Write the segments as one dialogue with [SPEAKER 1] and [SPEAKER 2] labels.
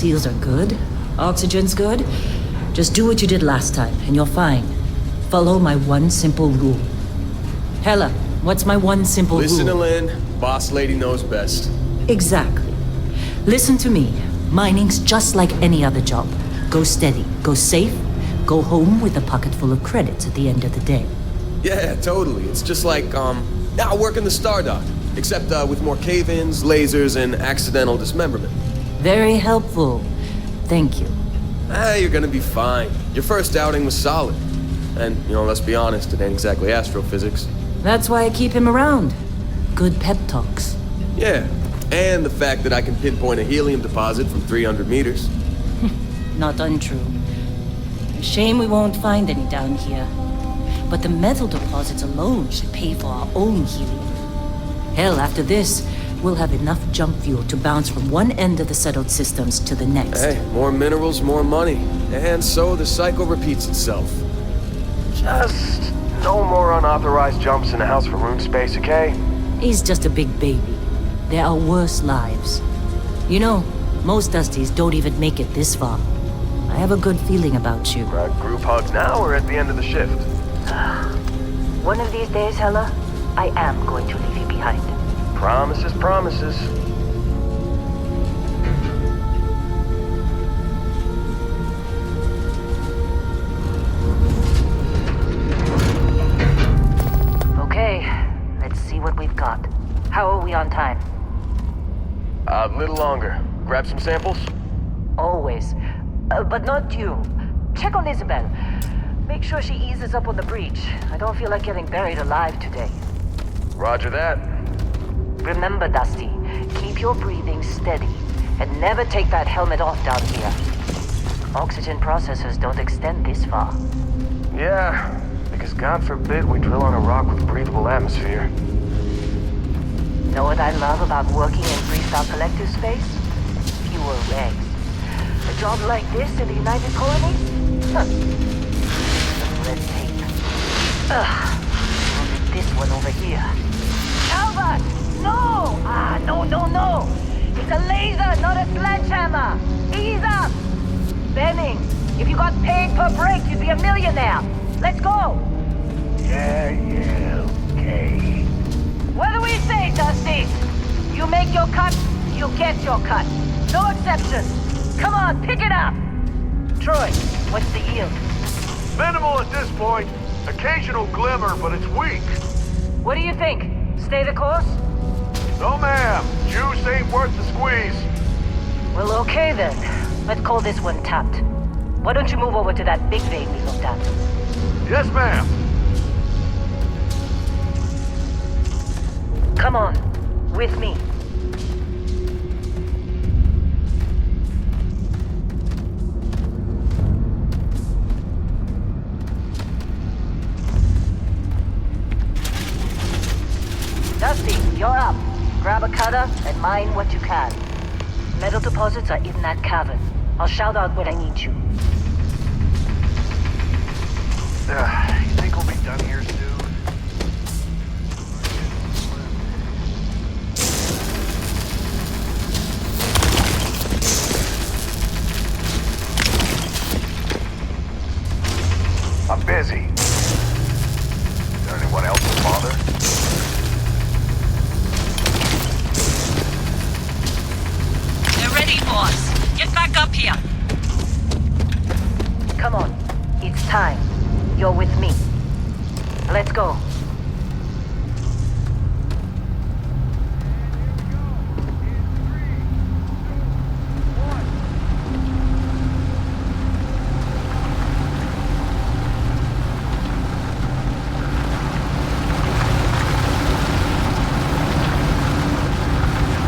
[SPEAKER 1] seals are good, oxygen's good. Just do what you did last time, and you're fine. Follow my one simple rule. Hella, what's my one simple rule?
[SPEAKER 2] Listen to Lynn. Boss lady knows best.
[SPEAKER 1] Exactly. Listen to me. Mining's just like any other job. Go steady, go safe, go home with a pocket full of credits at the end of the day.
[SPEAKER 2] Yeah, totally. It's just like, now working the Stardock. Except, with more cave-ins, lasers, and accidental dismemberment.
[SPEAKER 1] Very helpful. Thank you.
[SPEAKER 2] You're gonna be fine. Your first outing was solid. And, let's be honest, it ain't exactly astrophysics.
[SPEAKER 1] That's why I keep him around. Good pep talks.
[SPEAKER 2] Yeah, and the fact that I can pinpoint a helium deposit from 300 meters.
[SPEAKER 1] Not untrue. A shame we won't find any down here. But the metal deposits alone should pay for our own helium. Hell, after this, we'll have enough jump fuel to bounce from one end of the settled systems to the next.
[SPEAKER 2] Hey, more minerals, more money. And so the cycle repeats itself. Just no more unauthorized jumps in the house for room space, okay?
[SPEAKER 1] He's just a big baby. There are worse lives. You know, most Dusties don't even make it this far. I have a good feeling about you.
[SPEAKER 2] Group hugs now or at the end of the shift?
[SPEAKER 1] One of these days, Hella, I am going to leave you behind.
[SPEAKER 2] Promises, promises.
[SPEAKER 1] Okay, let's see what we've got. How are we on time?
[SPEAKER 2] A little longer. Grab some samples?
[SPEAKER 1] Always. But not you. Check on Isabel. Make sure she eases up on the breach. I don't feel like getting buried alive today.
[SPEAKER 2] Roger that.
[SPEAKER 1] Remember, Dusty, keep your breathing steady and never take that helmet off down here. Oxygen processors don't extend this far.
[SPEAKER 2] Yeah, because God forbid we drill on a rock with breathable atmosphere.
[SPEAKER 1] Know what I love about working in freestyle collective space? Fewer regs. A job like this in the United Colonies? Huh. Some red tape. Ugh. Only this one over here. Albert! No! No! It's a laser, not a sledgehammer! Ease up! Benning, if you got paid per break, you'd be a millionaire. Let's go!
[SPEAKER 3] Yeah, okay.
[SPEAKER 1] What do we say, Dusty? You make your cut, you get your cut. No exceptions. Come on, pick it up! Troy, what's the yield?
[SPEAKER 3] Minimal at this point. Occasional glimmer, but it's weak.
[SPEAKER 1] What do you think? Stay the course?
[SPEAKER 3] No, ma'am. Juice ain't worth the squeeze.
[SPEAKER 1] Well, okay then. Let's call this one tapped. Why don't you move over to that big vein we looked at?
[SPEAKER 3] Yes, ma'am.
[SPEAKER 1] Come on, with me. Dusty, you're up. Grab a cutter and mine what you can. Metal deposits are in that cavern. I'll shout out when I need you.
[SPEAKER 3] You think we'll be done here soon? I'm busy. Is there anyone else to bother?
[SPEAKER 1] They're ready, boss. Get back up here. Come on. It's time. You're with me. Let's go.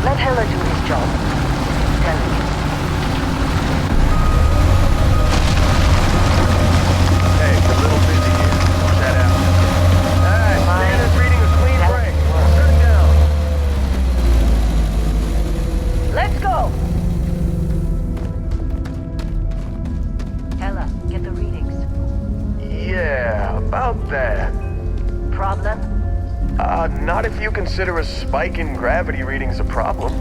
[SPEAKER 1] Let Heller do his job. Tell him.
[SPEAKER 2] Hey, a little busy here. Watch that out. Hey, Santa's reading a clean break. Shut it down.
[SPEAKER 1] Let's go! Heller, get the readings.
[SPEAKER 2] Yeah, about that.
[SPEAKER 1] Problem?
[SPEAKER 2] Not if you consider a spike in gravity readings a problem.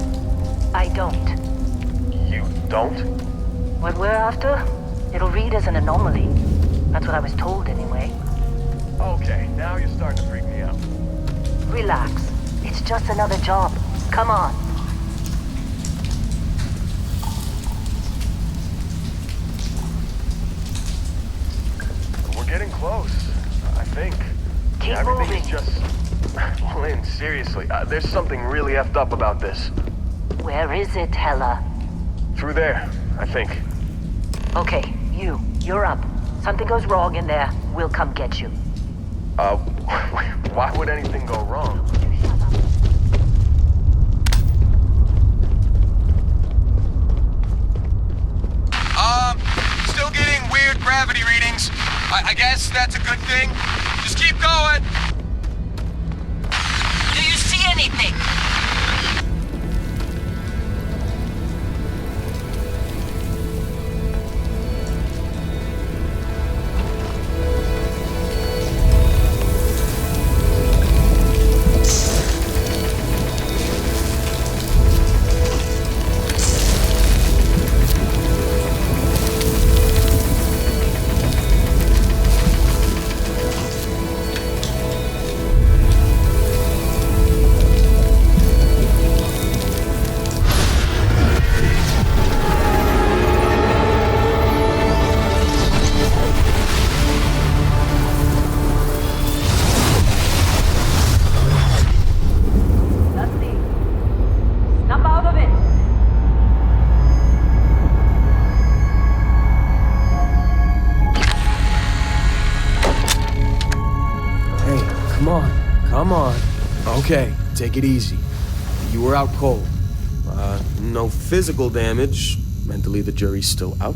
[SPEAKER 1] I don't.
[SPEAKER 2] You
[SPEAKER 3] don't?
[SPEAKER 1] What we're after? It'll read as an anomaly. That's what I was told anyway.
[SPEAKER 3] Okay, now you're starting to freak me out.
[SPEAKER 1] Relax. It's just another job. Come on.
[SPEAKER 3] We're getting close, I think.
[SPEAKER 1] Keep
[SPEAKER 3] Everything
[SPEAKER 1] moving.
[SPEAKER 3] is just... Lynn, seriously, there's something really effed up about this.
[SPEAKER 1] Where is it, Hella?
[SPEAKER 3] Through there, I think.
[SPEAKER 1] Okay, you're up. Something goes wrong in there, we'll come get you.
[SPEAKER 3] Why would anything go wrong?
[SPEAKER 2] Still getting weird gravity readings. I guess that's a good thing. Just keep going.
[SPEAKER 1] Do you see anything?
[SPEAKER 2] Come on. Okay, take it easy. You were out cold. No physical damage. Mentally, the jury's still out.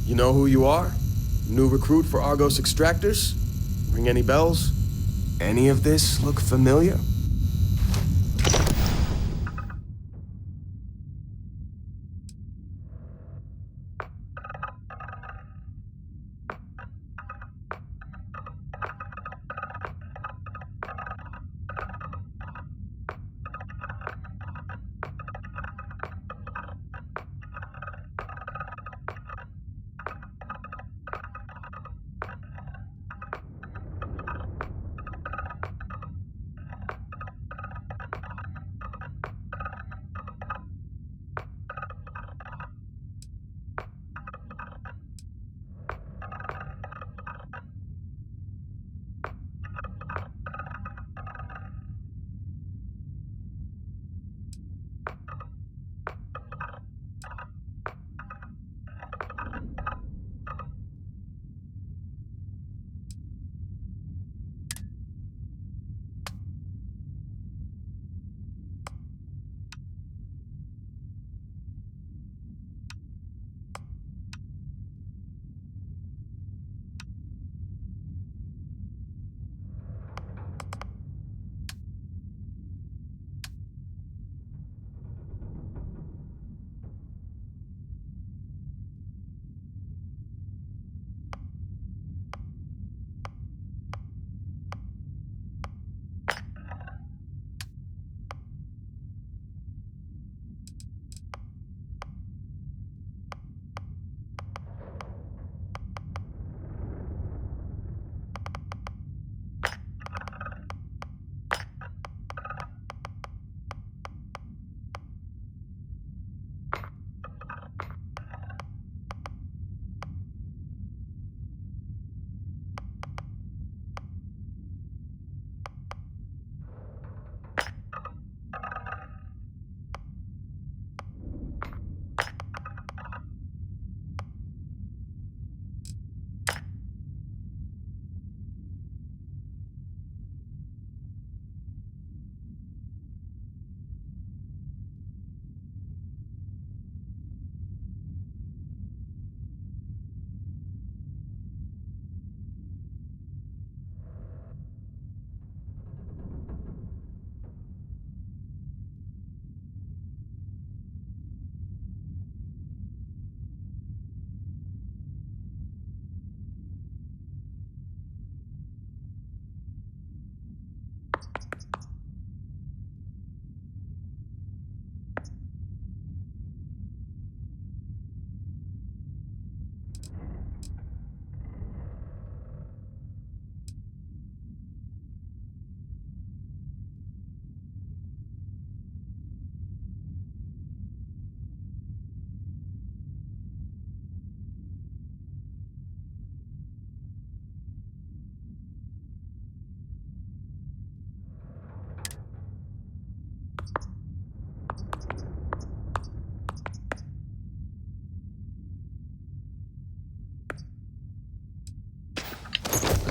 [SPEAKER 2] You know who you are? New recruit for Argos Extractors? Ring any bells? Any of this look familiar?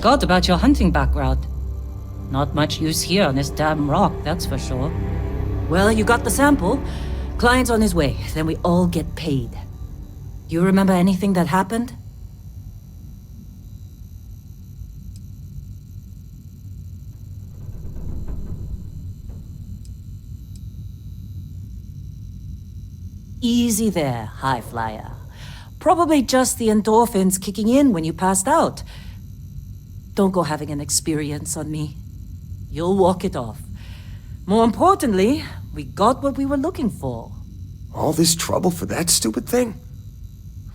[SPEAKER 4] forgot about your hunting background. Not much use here on this damn rock, that's for sure. Well, you got the sample. Client's on his way, then we all get paid. You remember anything that happened? Easy there, high flyer. Probably just the endorphins kicking in when you passed out. Don't go having an experience on me. You'll walk it off. More importantly, we got what we were looking for.
[SPEAKER 2] All this trouble for that stupid thing?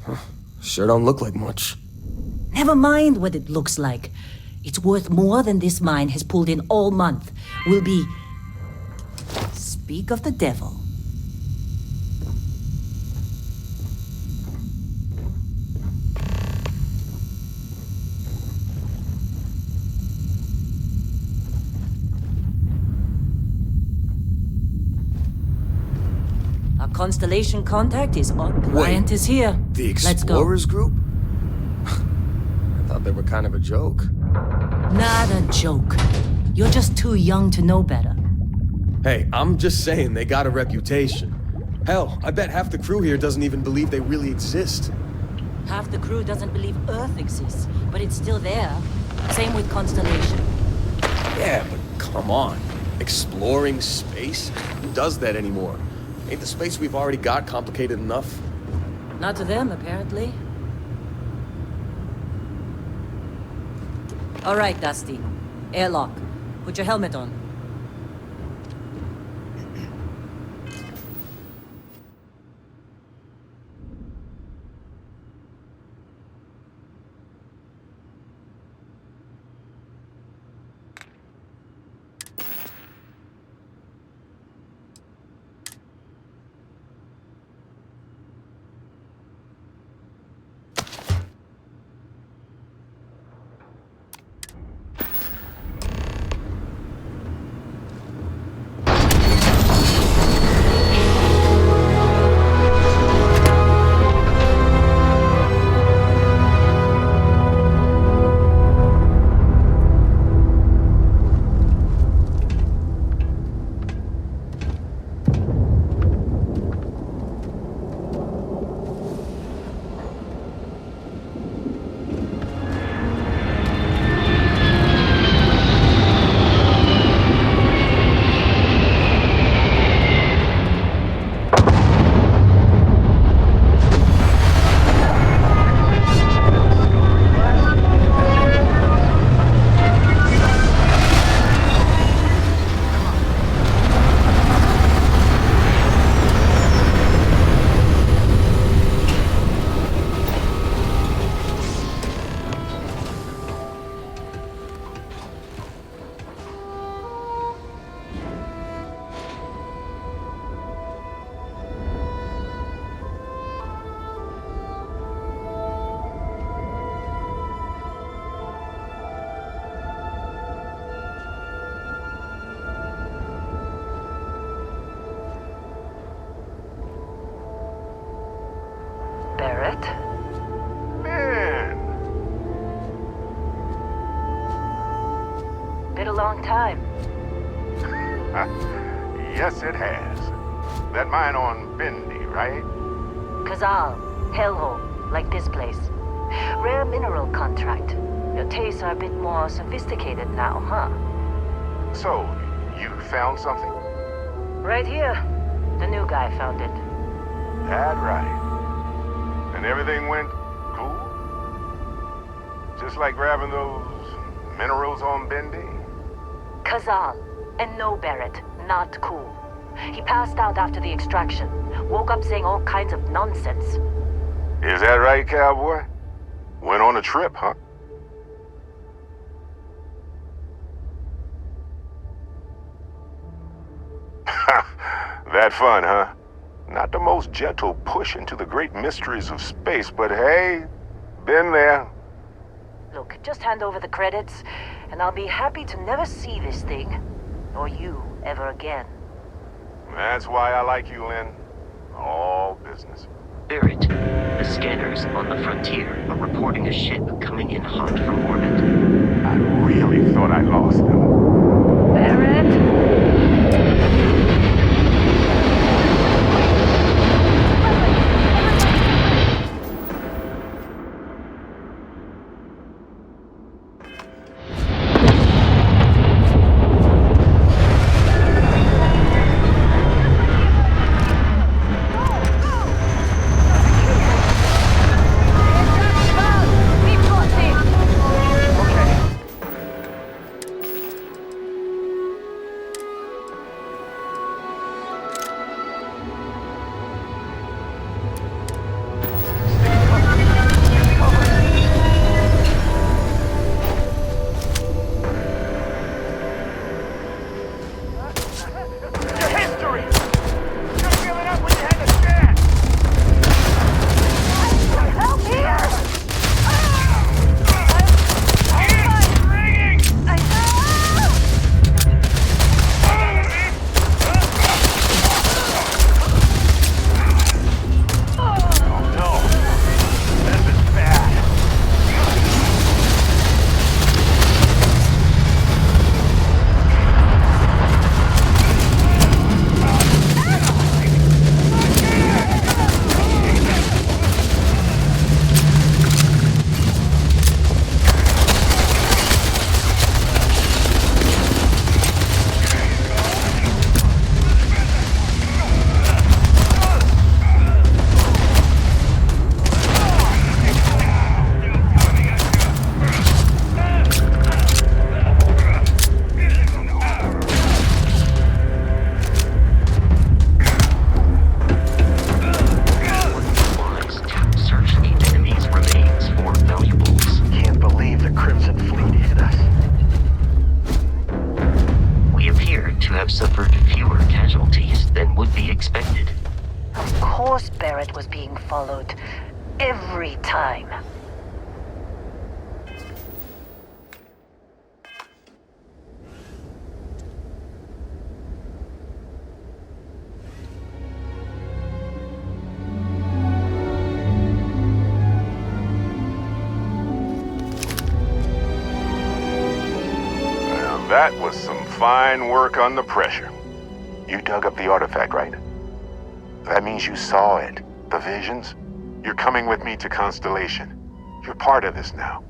[SPEAKER 2] Huh, sure don't look like much.
[SPEAKER 4] Never mind what it looks like. It's worth more than this mine has pulled in all month. Will be... Speak of the devil. Our Constellation contact is on. Client is here.
[SPEAKER 2] The
[SPEAKER 4] Let's go.
[SPEAKER 2] Explorers group? I thought they were kind of a joke.
[SPEAKER 4] Not a joke. You're just too young to know better.
[SPEAKER 2] Hey, I'm just saying they got a reputation. Hell, I bet half the crew here doesn't even believe they really exist.
[SPEAKER 4] Half the crew doesn't believe Earth exists, but it's still there. Same with Constellation.
[SPEAKER 2] Yeah, but come on. Exploring space? Who does that anymore? Ain't the space we've already got complicated enough?
[SPEAKER 4] Not to them, apparently. All right, Dusty. Airlock. Put your helmet on.
[SPEAKER 1] Been a long time.
[SPEAKER 3] Yes, it has. That mine on Bendy, right?
[SPEAKER 1] Kazal, hellhole, like this place. Rare mineral contract. Your tastes are a bit more sophisticated now, huh?
[SPEAKER 3] So, you found something?
[SPEAKER 1] Right here. The new guy found it.
[SPEAKER 3] That right. And everything went cool? Just like grabbing those minerals on Bendy?
[SPEAKER 1] Kazal, and no Barrett, not cool. He passed out after the extraction. Woke up saying all kinds of nonsense.
[SPEAKER 3] Is that right, cowboy? Went on a trip, huh? That fun, huh? Not the most gentle push into the great mysteries of space, but hey, been there.
[SPEAKER 1] Look, just hand over the credits, and I'll be happy to never see this thing, or you, ever again.
[SPEAKER 3] That's why I like you, Lynn. All business.
[SPEAKER 5] Barrett, the scanners on the frontier are reporting a ship coming in hot from orbit.
[SPEAKER 3] I really thought I lost them.
[SPEAKER 1] Barrett? Barrett was being followed every time.
[SPEAKER 3] Well, that was some fine work under pressure. You dug up the artifact, right? That means you saw it. The visions? You're coming with me to Constellation. You're part of this now.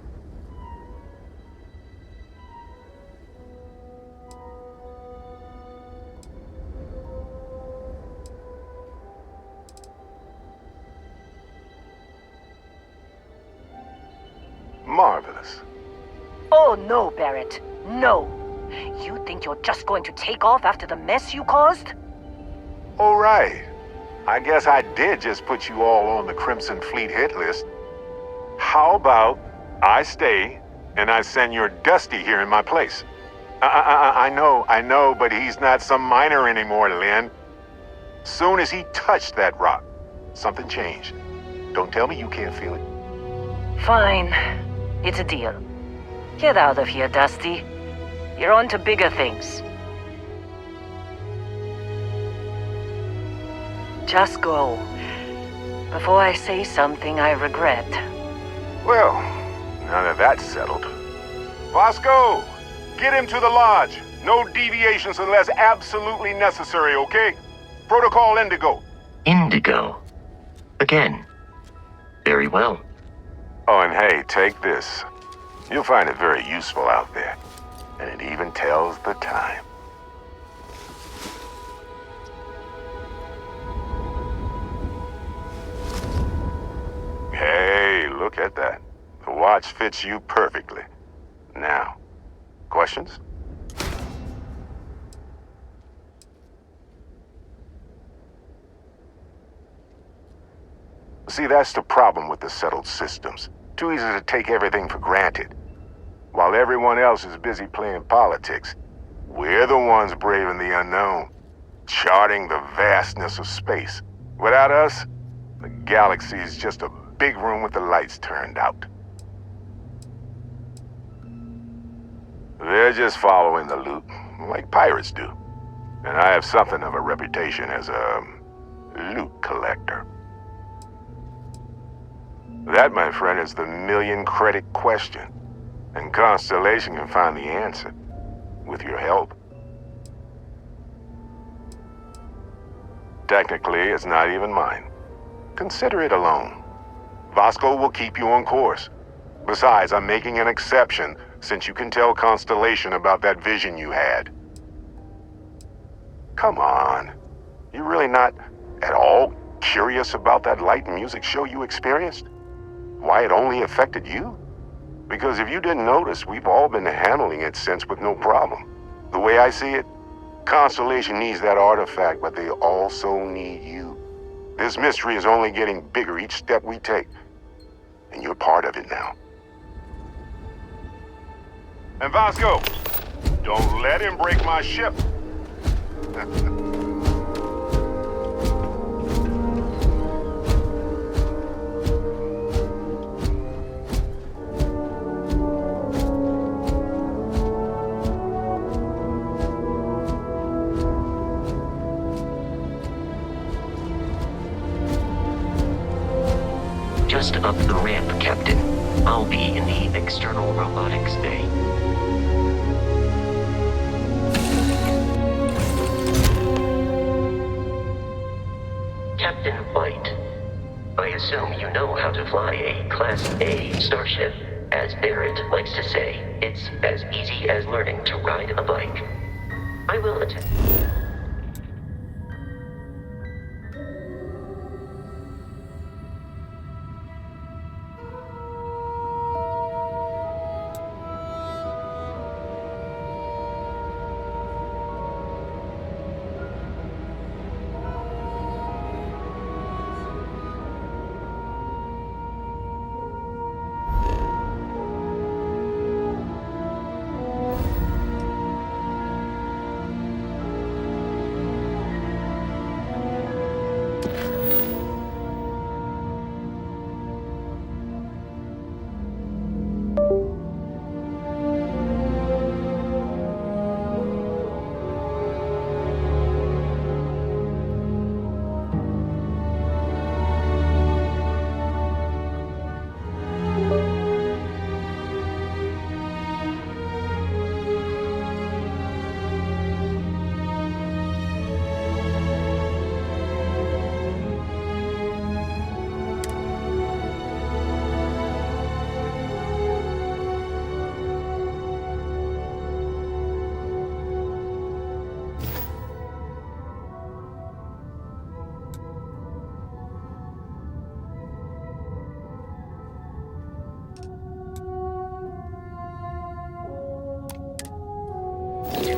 [SPEAKER 3] Marvelous.
[SPEAKER 1] Oh no, Barrett. No. You think you're just going to take off after the mess you caused?
[SPEAKER 3] All right. I guess I did just put you all on the Crimson Fleet hit list. How about I stay and I send your Dusty here in my place? I know, but he's not some miner anymore, Lynn. Soon as he touched that rock, something changed. Don't tell me you can't feel it.
[SPEAKER 1] Fine. It's a deal. Get out of here, Dusty. You're on to bigger things. Just go. Before I say something I regret.
[SPEAKER 3] Well, now that that's settled. Vasco, get him to the lodge. No deviations unless absolutely necessary, okay? Protocol Indigo.
[SPEAKER 5] Indigo. Again. Very well.
[SPEAKER 3] Oh, and hey, take this. You'll find it very useful out there. And it even tells the time. Hey, look at that. The watch fits you perfectly. Now, questions? See, that's the problem with the settled systems. Too easy to take everything for granted. While everyone else is busy playing politics, we're the ones braving the unknown, charting the vastness of space. Without us, the galaxy is just a big room with the lights turned out. They're just following the loot, like pirates do. And I have something of a reputation as a loot collector. That, my friend, is the million-credit question. And Constellation can find the answer. With your help. Technically, it's not even mine. Consider it a loan. Vasco will keep you on course. Besides, I'm making an exception since you can tell Constellation about that vision you had. Come on. You're really not at all curious about that light and music show you experienced? Why it only affected you? Because if you didn't notice, we've all been handling it since with no problem. The way I see it, Constellation needs that artifact, but they also need you. This mystery is only getting bigger each step we take. And you're part of it now. And Vasco, don't let him break my ship.
[SPEAKER 5] Just up the ramp, Captain. I'll be in the external robotics bay. Captain White, I assume you know how to fly a Class A starship. As Barrett likes to say, it's as easy as learning to ride a bike. I will attempt.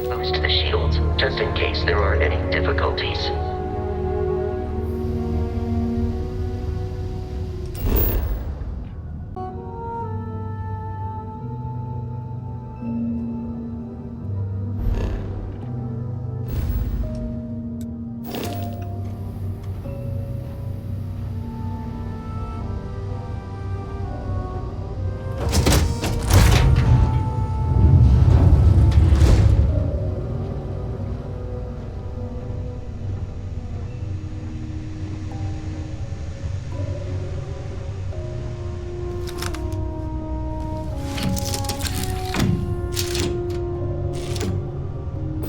[SPEAKER 5] Boost the shields, just in case there are any difficulties.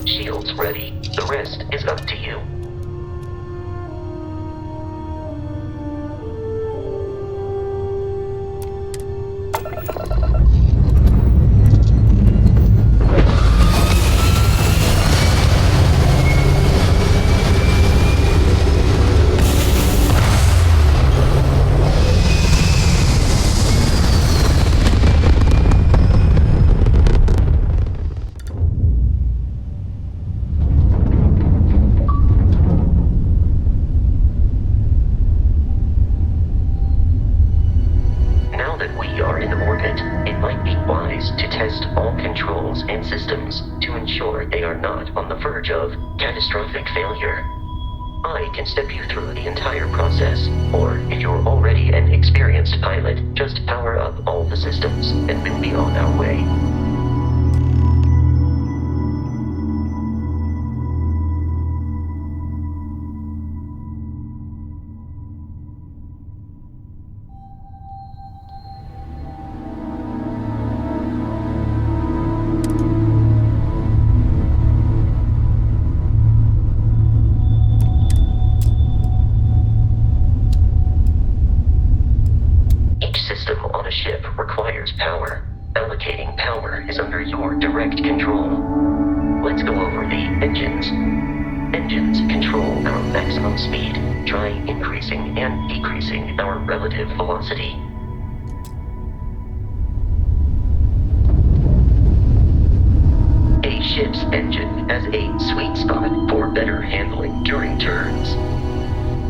[SPEAKER 5] Shields ready. The rest is up to you. And systems to ensure they are not on the verge of catastrophic failure. I can step you through the entire process, or if you're already an experienced pilot, just power up all the systems and we'll be on our way. maximum speed, try increasing and decreasing our relative velocity. A ship's engine has a sweet spot for better handling during turns.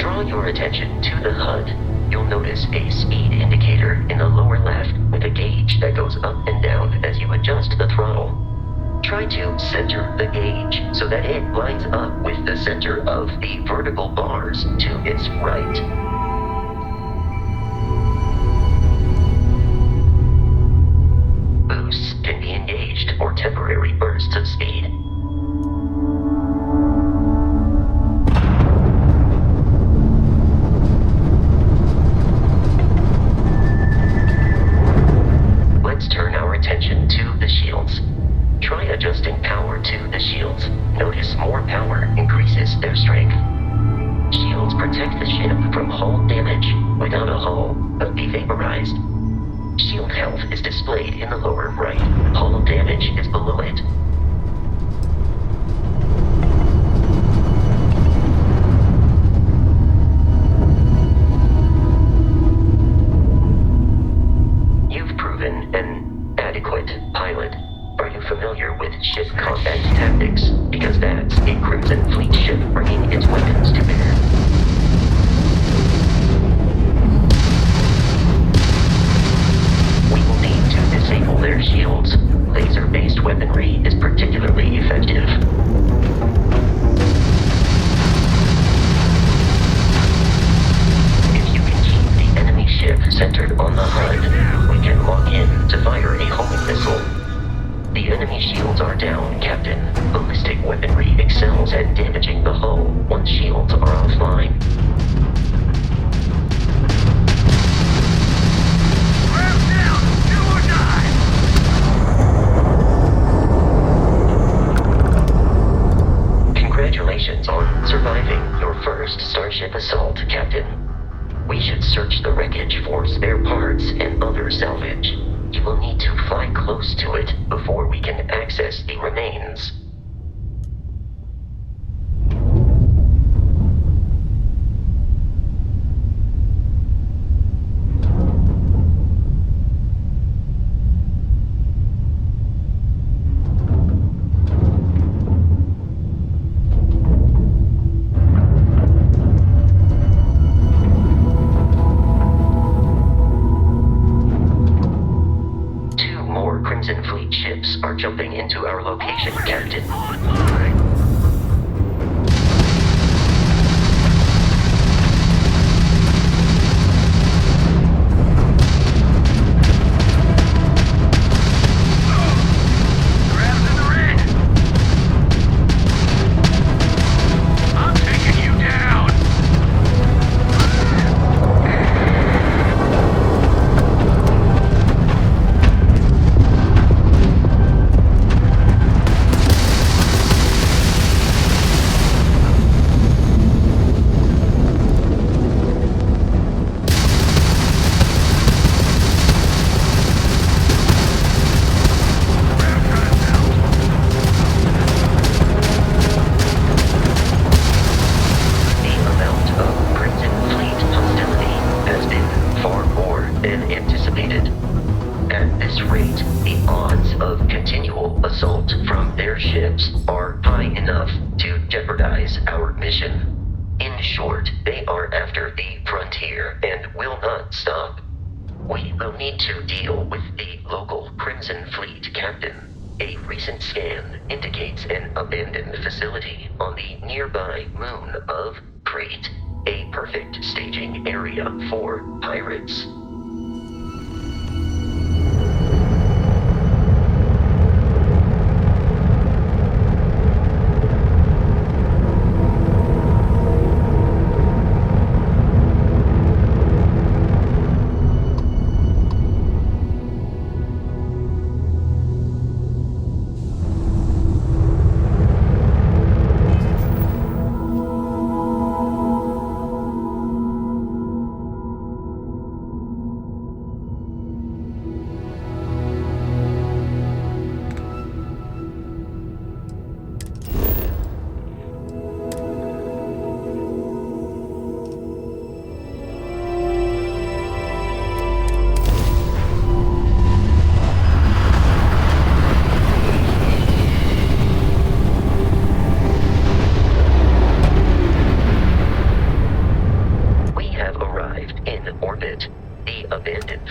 [SPEAKER 5] Draw your attention to the HUD. You'll notice a speed indicator in the lower left with a gauge that goes up and down as you adjust the throttle. Try to center the gauge so that it lines up with the center of the vertical bars to its right. Boosts can be engaged for temporary bursts of speed. Let's turn our attention to the shields. Try adjusting power to the shields. Notice more power increases their strength. Shields protect the ship from hull damage without a hull be vaporized. Shield health is displayed in the lower right. Hull damage is below it. You've proven an adequate pilot. Are you familiar with ship combat tactics? Because that's a Crimson Fleet ship bringing its weapons to bear. We will need to disable their shields. Laser-based weaponry is particularly effective. If you can keep the enemy ship centered on the HUD, we can lock in to fire a homing missile. The enemy shields are down, Captain. Ballistic weaponry excels at damaging the hull once shields are offline. Congratulations on surviving your first Starship assault, Captain. We should search the wreckage for spare parts and other salvage. You will need to fly close to it before we can access the remains. Crimson Fleet ships are jumping into our location, Captain.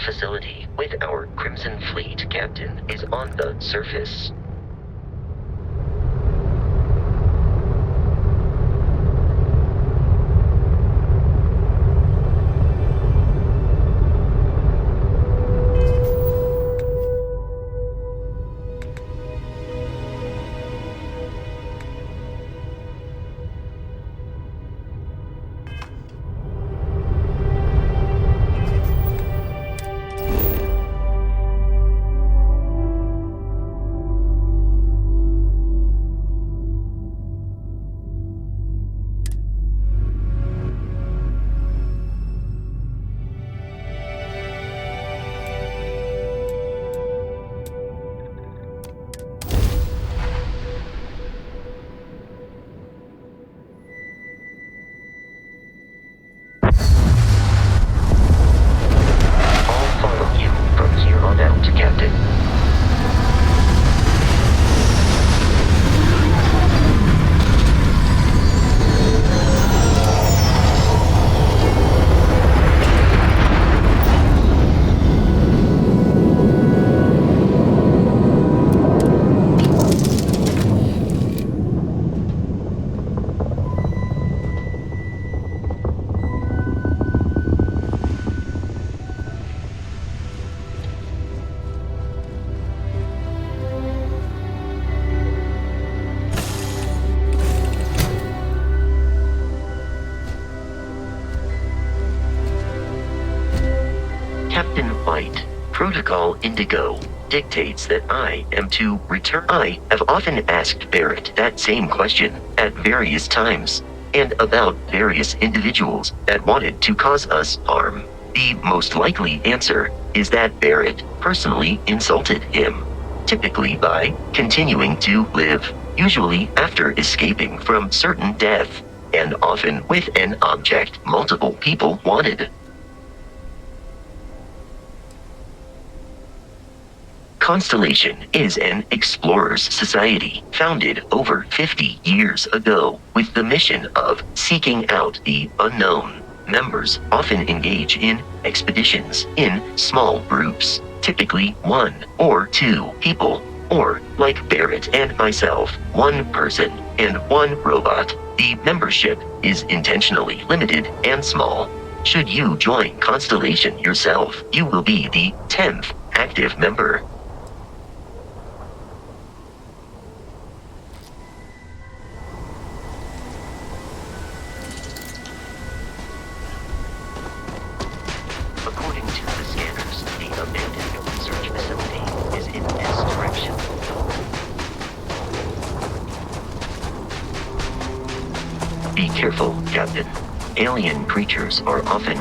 [SPEAKER 5] facility with our Crimson Fleet captain is on the surface. Captain White, Protocol Indigo, dictates that I am to return. I have often asked Barrett that same question at various times, and about various individuals that wanted to cause us harm. The most likely answer is that Barrett personally insulted him, typically by continuing to live, usually after escaping from certain death, and often with an object multiple people wanted. Constellation is an explorers society founded over 50 years ago with the mission of seeking out the unknown. Members often engage in expeditions in small groups, typically 1 or 2 people, or, like Barrett and myself, 1 person and 1 robot. The membership is intentionally limited and small. Should you join Constellation yourself, you will be the 10th active member. According to the scanners, the abandoned research facility is in this direction. Be careful, Captain. Alien creatures are often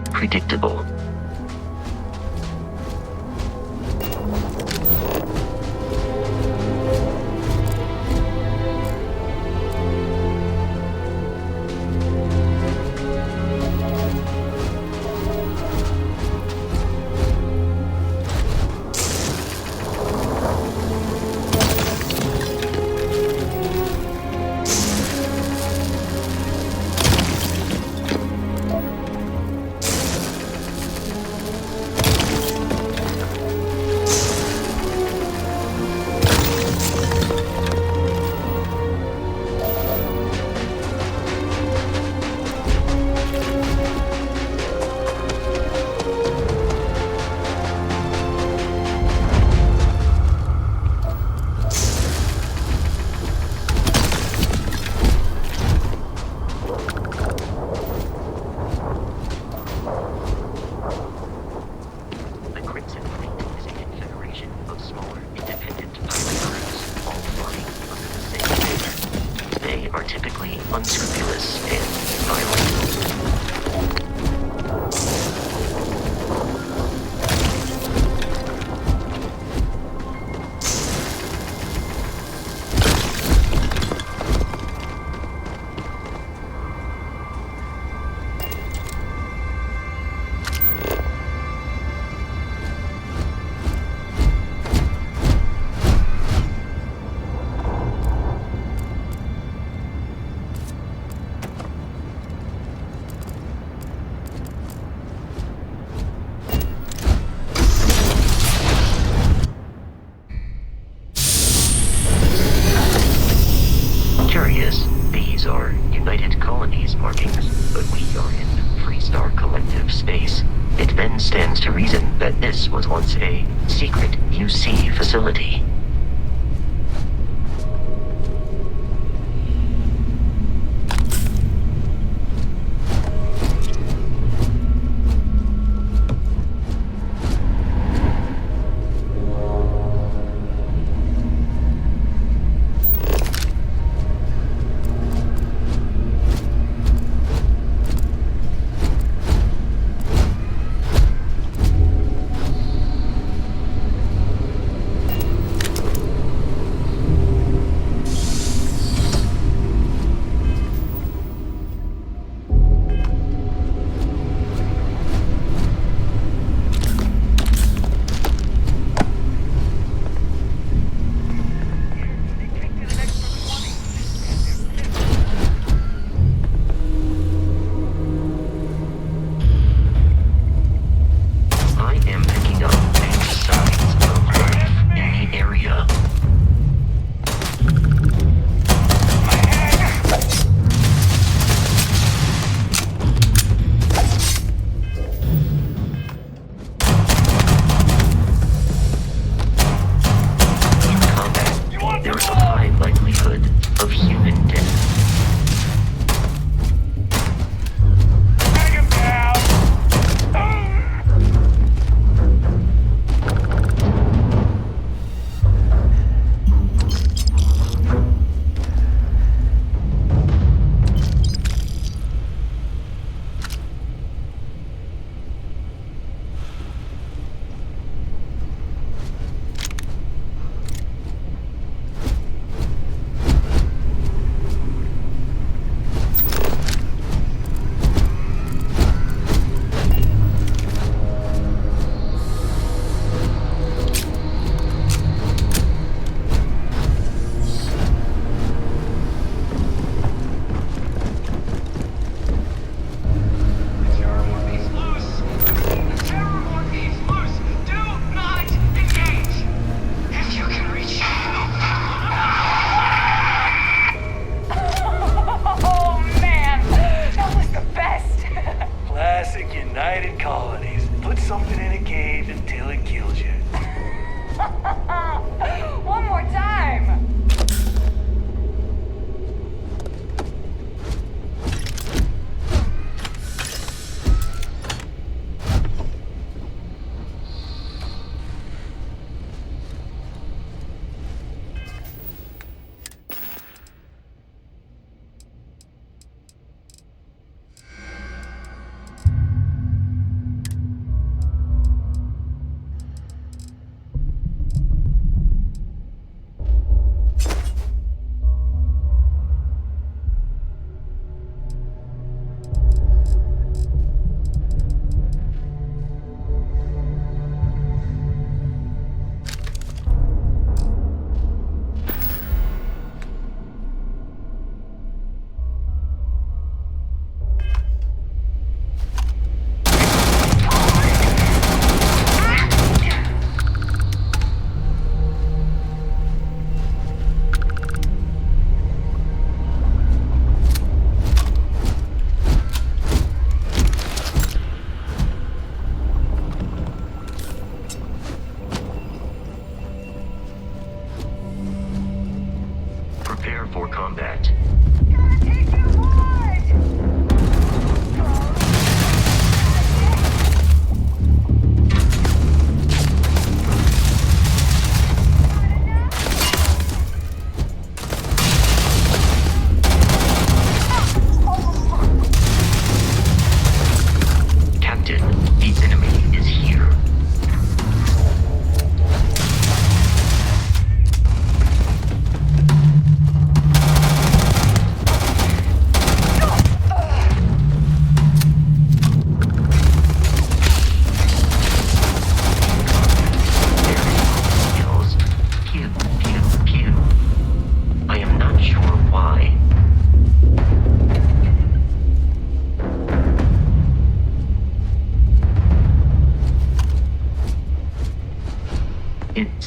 [SPEAKER 5] unpredictable. Unscrupulous and violent. this. These are United Colonies markings, but we are in Freestar Collective space. It then stands to reason that this was once a secret UC facility.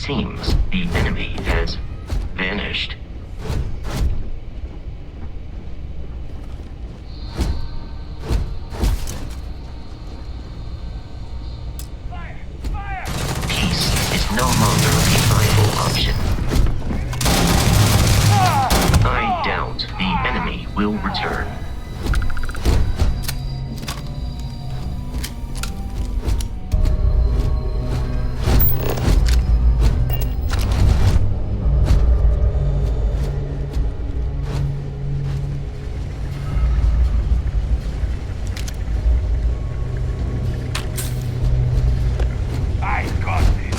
[SPEAKER 5] seems the enemy has vanished. turn.
[SPEAKER 3] I got this.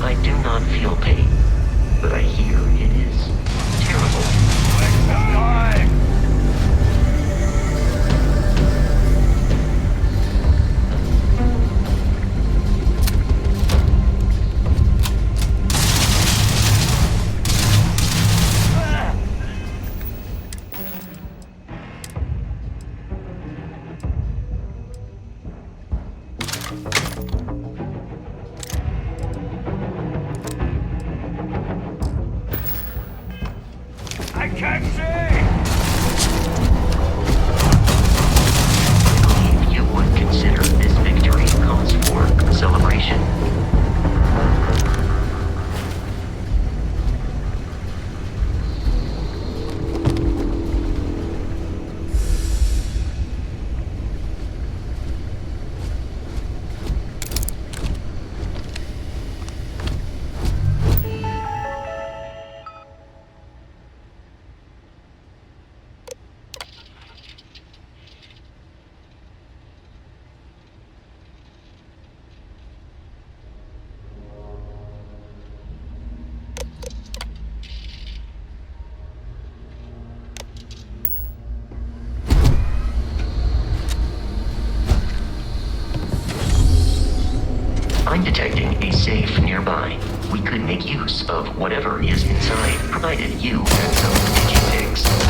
[SPEAKER 5] I do not feel pain, but I hear it is terrible.
[SPEAKER 3] I can't see!
[SPEAKER 5] I believe you would consider this victory cause for celebration. I'm detecting a safe nearby. We could make use of whatever is inside, provided you had some digipigs.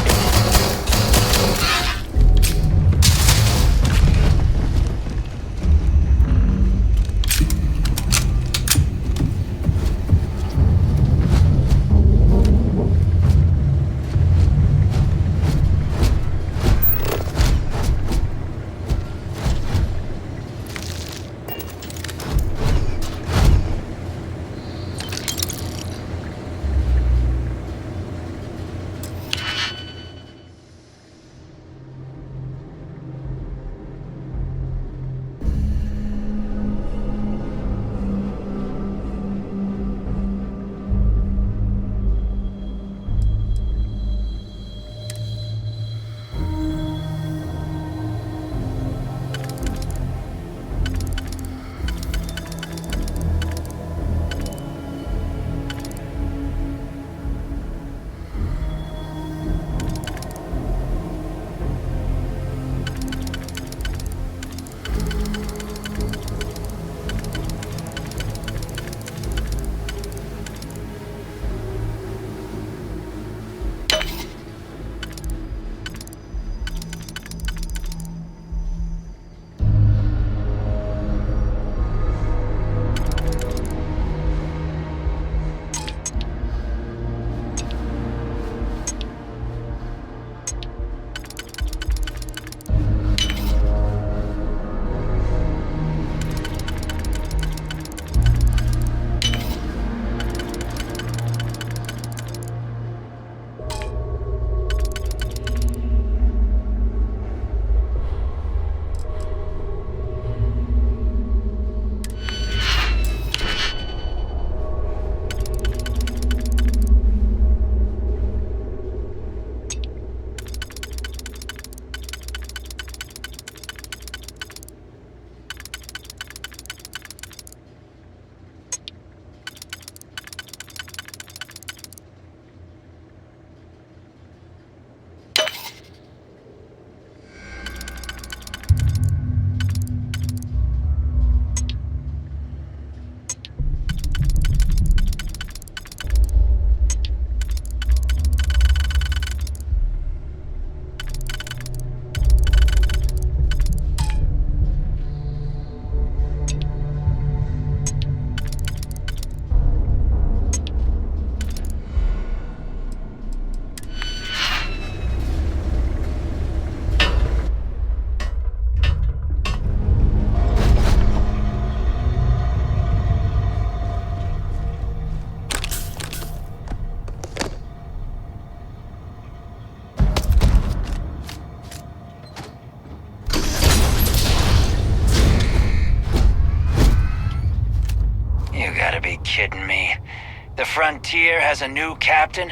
[SPEAKER 6] Frontier has a new captain?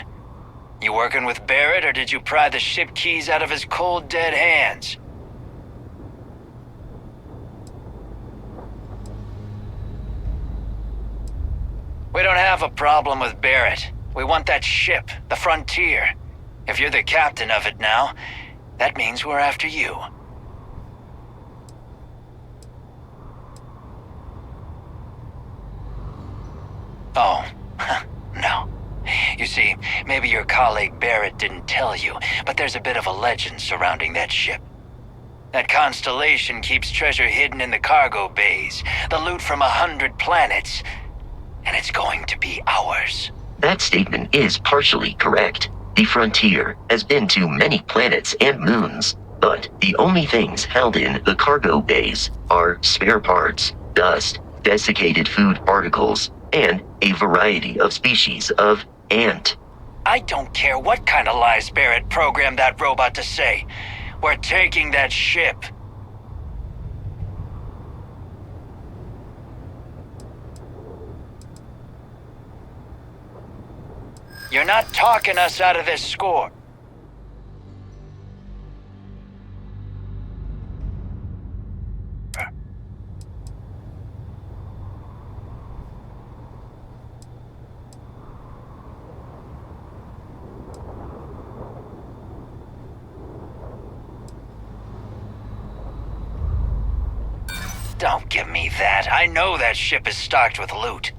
[SPEAKER 6] You working with Barrett, or did you pry the ship keys out of his cold, dead hands? We don't have a problem with Barrett. We want that ship, the Frontier. If you're the captain of it now, that means we're after you. Oh, no. You see, maybe your colleague Barrett didn't tell you, but there's a bit of a legend surrounding that ship. That constellation keeps treasure hidden in the cargo bays, the loot from 100 planets, and it's going to be ours.
[SPEAKER 5] That statement is partially correct. The Frontier has been to many planets and moons, but the only things held in the cargo bays are spare parts, dust, desiccated food particles, and a variety of species of ant.
[SPEAKER 6] I don't care what kind of lies Barrett programmed that robot to say. We're taking that ship. You're not talking us out of this score. Don't give me that. I know that ship is stocked with loot.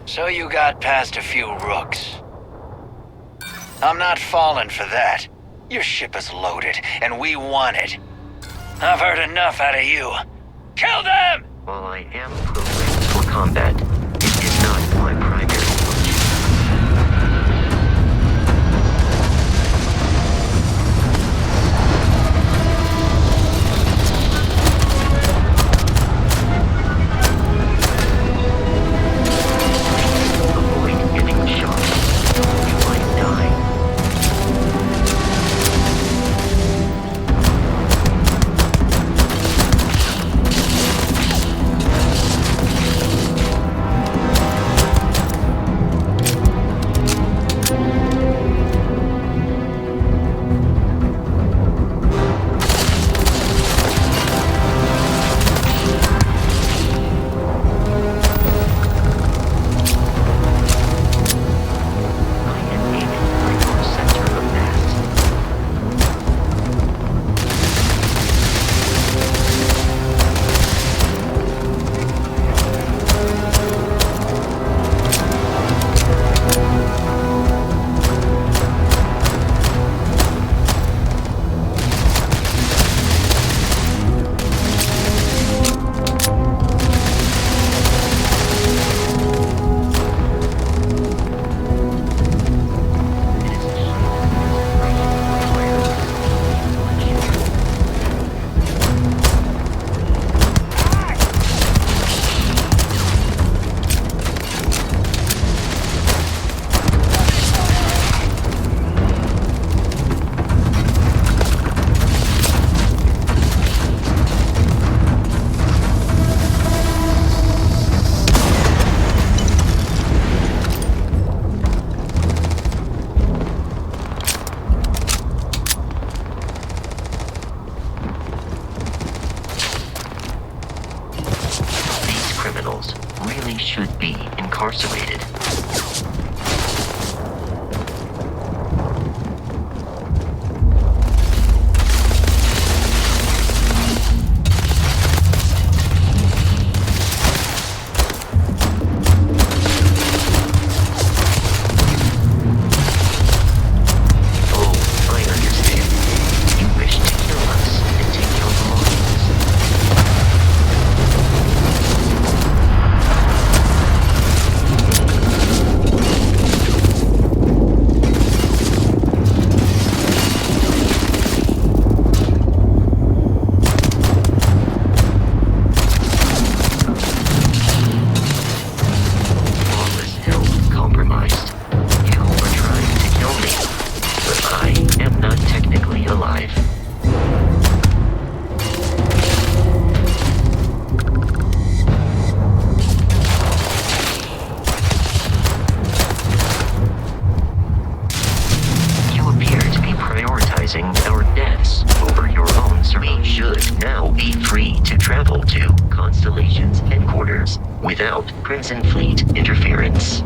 [SPEAKER 6] So you got past a few rooks. I'm not falling for that. Your ship is loaded, and we want it. I've heard enough out of you. Kill them!
[SPEAKER 5] While I am programmed for combat, it is not my primary function. Avoid getting shot. You might die. Criminals really should be incarcerated. Oh, I understand. You wish to kill us and take your belongings. travel to Constellation's headquarters without Crimson Fleet interference.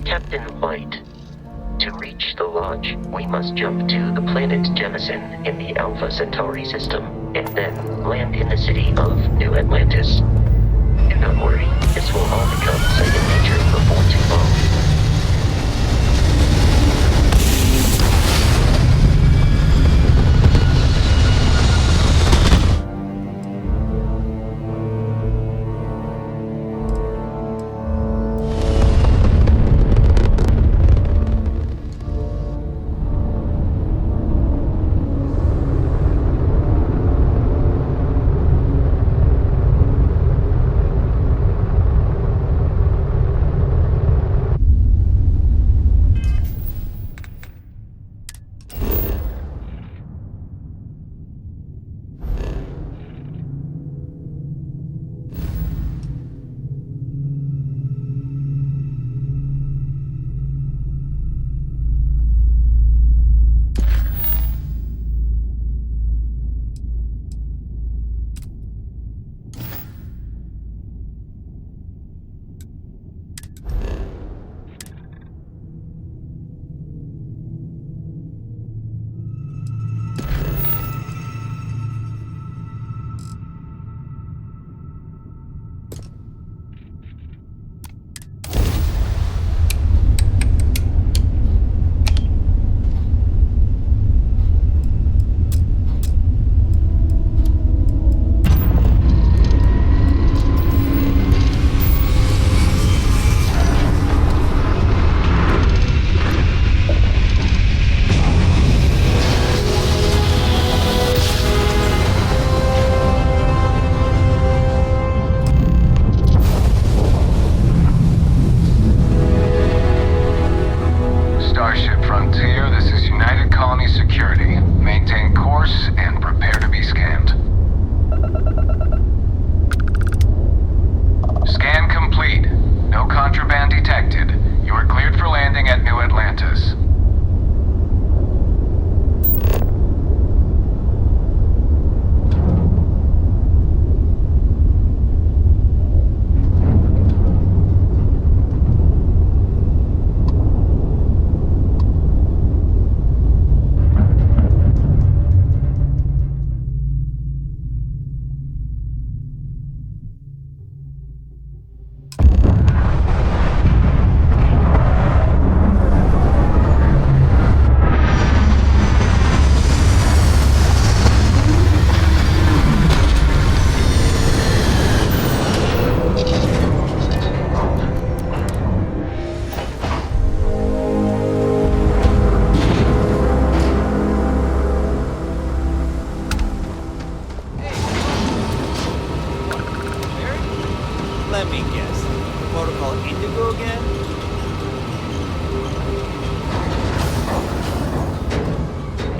[SPEAKER 5] Captain White, to reach the Lodge, we must jump to the planet Jemison in the Alpha Centauri system, and then land in the city of New Atlantis. Do not worry, this will all become second nature before too long.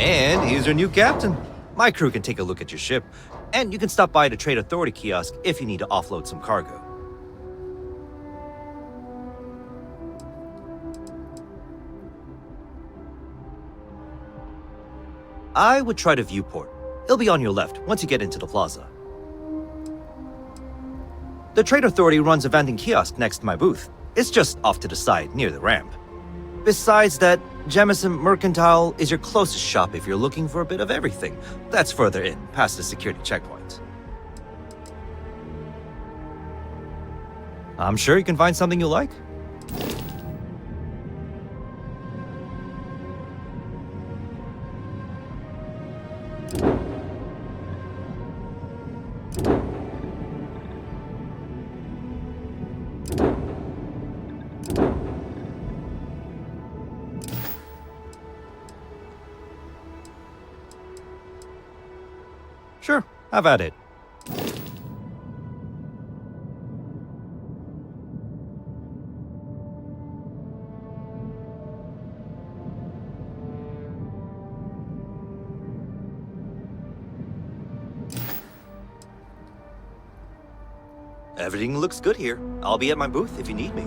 [SPEAKER 7] And here's your new captain. My crew can take a look at your ship, and you can stop by the Trade Authority kiosk if you need to offload some cargo. I would try the viewport. It'll be on your left once you get into the plaza. The Trade Authority runs a vending kiosk next to my booth. It's just off to the side, near the ramp. Besides that, Jemison Mercantile is your closest shop if you're looking for a bit of everything. That's further in, past the security checkpoint. I'm sure you can find something you like. Sure, have at it. Everything looks good here. I'll be at my booth if you need me.